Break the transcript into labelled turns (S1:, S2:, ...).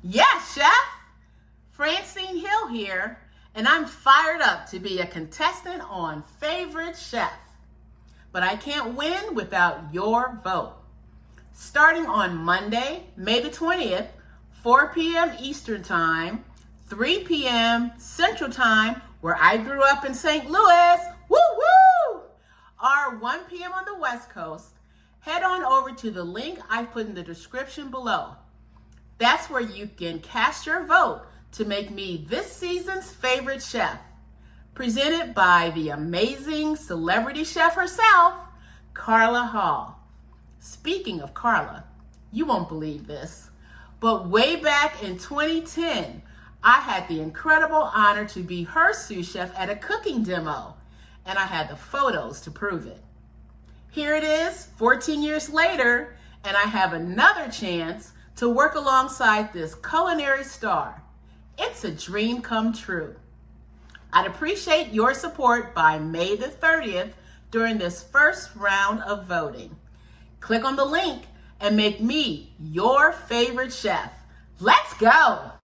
S1: Yes, Chef! Francene Hill here, and I'm fired up to be a contestant on Favorite Chef. But I can't win without your vote. Starting on Monday, May the 20th, 4 p.m. Eastern Time, 3 p.m. Central Time, where I grew up in St. Louis, woo-woo! Or 1 p.m. on the West Coast, head on over to the link I put in the description below. That's where you can cast your vote to make me this season's favorite chef. Presented by the amazing celebrity chef herself, Carla Hall. Speaking of Carla, you won't believe this, but way back in 2010, I had the incredible honor to be her sous chef at a cooking demo, and I had the photos to prove it. Here it is, 14 years later, and I have another chance to work alongside this culinary star. It's a dream come true. I'd appreciate your support by May the 30th during this first round of voting. Click on the link and make me your favorite chef. Let's go!